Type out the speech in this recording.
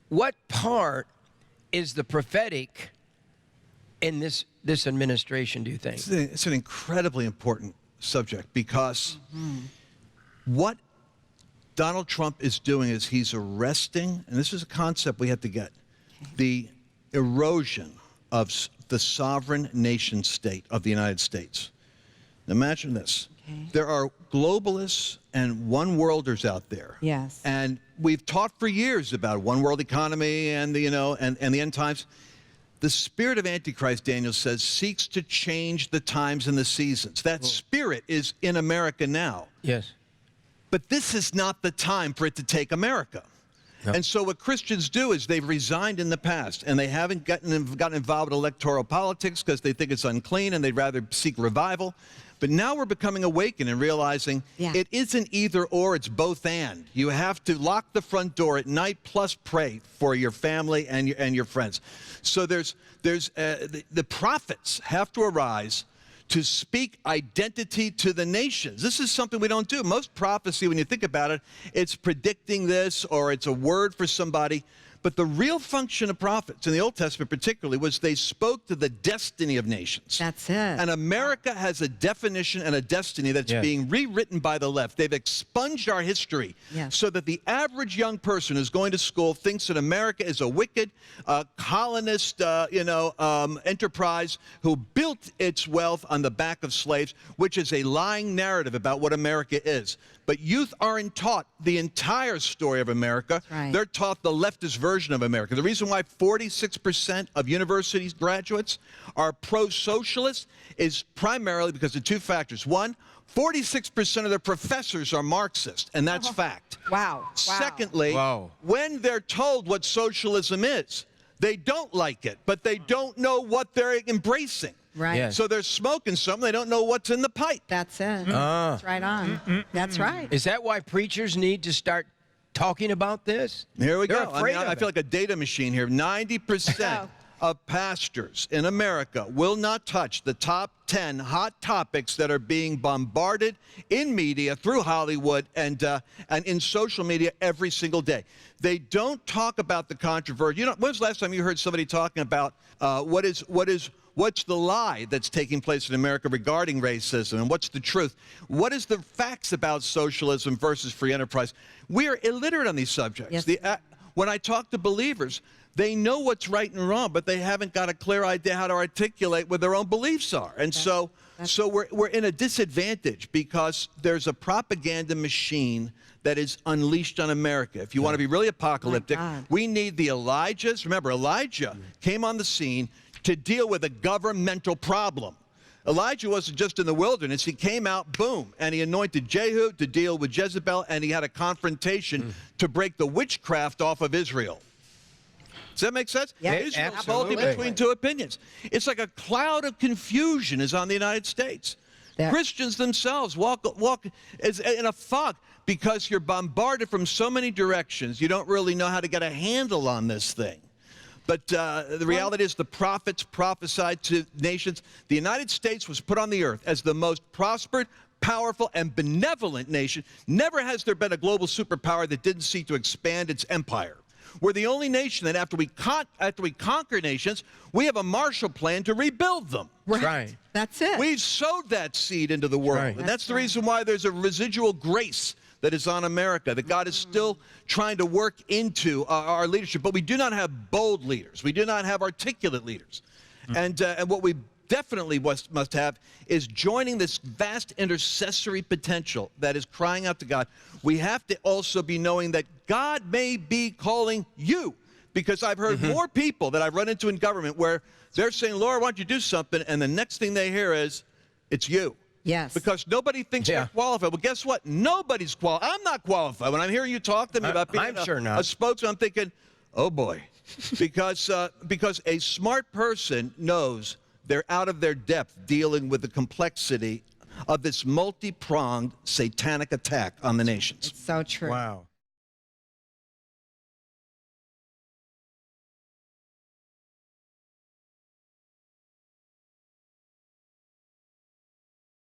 what part is the prophetic in this administration, do you think? It's an incredibly important subject because what Donald Trump is doing is he's arresting, and this is a concept we have to get, the erosion of the sovereign nation state of the United States. Now imagine this. There are globalists and one-worlders out there. Yes. And we've talked for years about one world economy and the, and the end times. The spirit of Antichrist, Daniel says, seeks to change the times and the seasons. That spirit is in America now. Yes. But this is not the time for it to take America. Nope. And so what Christians do is they've resigned in the past, and they haven't gotten involved in electoral politics because they think it's unclean and they'd rather seek revival. But now we're becoming awakened and realizing it isn't either or, it's both and. You have to lock the front door at night plus pray for your family and your friends. So the prophets have to arise to speak identity to the nations. This is something we don't do. Most prophecy, when you think about it, it's predicting this or it's a word for somebody. But the real function of prophets, in the Old Testament particularly, was they spoke to the destiny of nations. That's it. And America has a definition and a destiny that's being rewritten by the left. They've expunged our history so that the average young person who's going to school thinks that America is a wicked colonist enterprise who built its wealth on the back of slaves, which is a lying narrative about what America is. But youth aren't taught the entire story of America. Right. They're taught the leftist version of America. The reason why 46% of university graduates are pro-socialist is primarily because of two factors. One, 46% of their professors are Marxist, and that's fact. Wow. Secondly, when they're told what socialism is, they don't like it, but they don't know what they're embracing. Right. Yes. So they're smoking something, they don't know what's in the pipe. That's it. That's right on. That's right. Is that why preachers need to start talking about this? Here we They're go. afraid of I it. feel like a data machine here. 90% of pastors in America will not touch the top 10 hot topics that are being bombarded in media, through Hollywood, and in social media every single day. They don't talk about the controversy. When was the last time you heard somebody talking about what's the lie that's taking place in America regarding racism, and what's the truth? What is the facts about socialism versus free enterprise? We are illiterate on these subjects. Yes. When I talk to believers, they know what's right and wrong, but they haven't got a clear idea how to articulate what their own beliefs are. And so we're in a disadvantage because there's a propaganda machine that is unleashed on America. If you want to be really apocalyptic, we need the Elijahs. Remember, Elijah came on the scene to deal with a governmental problem. Elijah wasn't just in the wilderness. He came out, boom, and he anointed Jehu to deal with Jezebel, and he had a confrontation to break the witchcraft off of Israel. Does that make sense? Yeah, Israel's holding between two opinions. It's like a cloud of confusion is on the United States. Christians themselves walk in a fog because you're bombarded from so many directions. You don't really know how to get a handle on this thing. But the reality is the prophets prophesied to nations. The United States was put on the earth as the most prospered, powerful, and benevolent nation. Never has there been a global superpower that didn't seek to expand its empire. We're the only nation that after we conquer nations, we have a Marshall Plan to rebuild them. Right. That's it. We've sowed that seed into the world. Right. And that's the reason why there's a residual grace that is on America, that God is still trying to work into our leadership. But we do not have bold leaders. We do not have articulate leaders. And what we definitely must have is joining this vast intercessory potential that is crying out to God. We have to also be knowing that God may be calling you, because I've heard more people that I've run into in government where they're saying, Lord, why don't you do something? And the next thing they hear is, it's you. Yes. Because nobody thinks they're qualified. Well, guess what? Nobody's qualified. I'm not qualified. When I'm hearing you talk to me about being a spokesman, I'm thinking, oh boy. because a smart person knows they're out of their depth dealing with the complexity of this multi-pronged satanic attack on the nations. It's so true. Wow.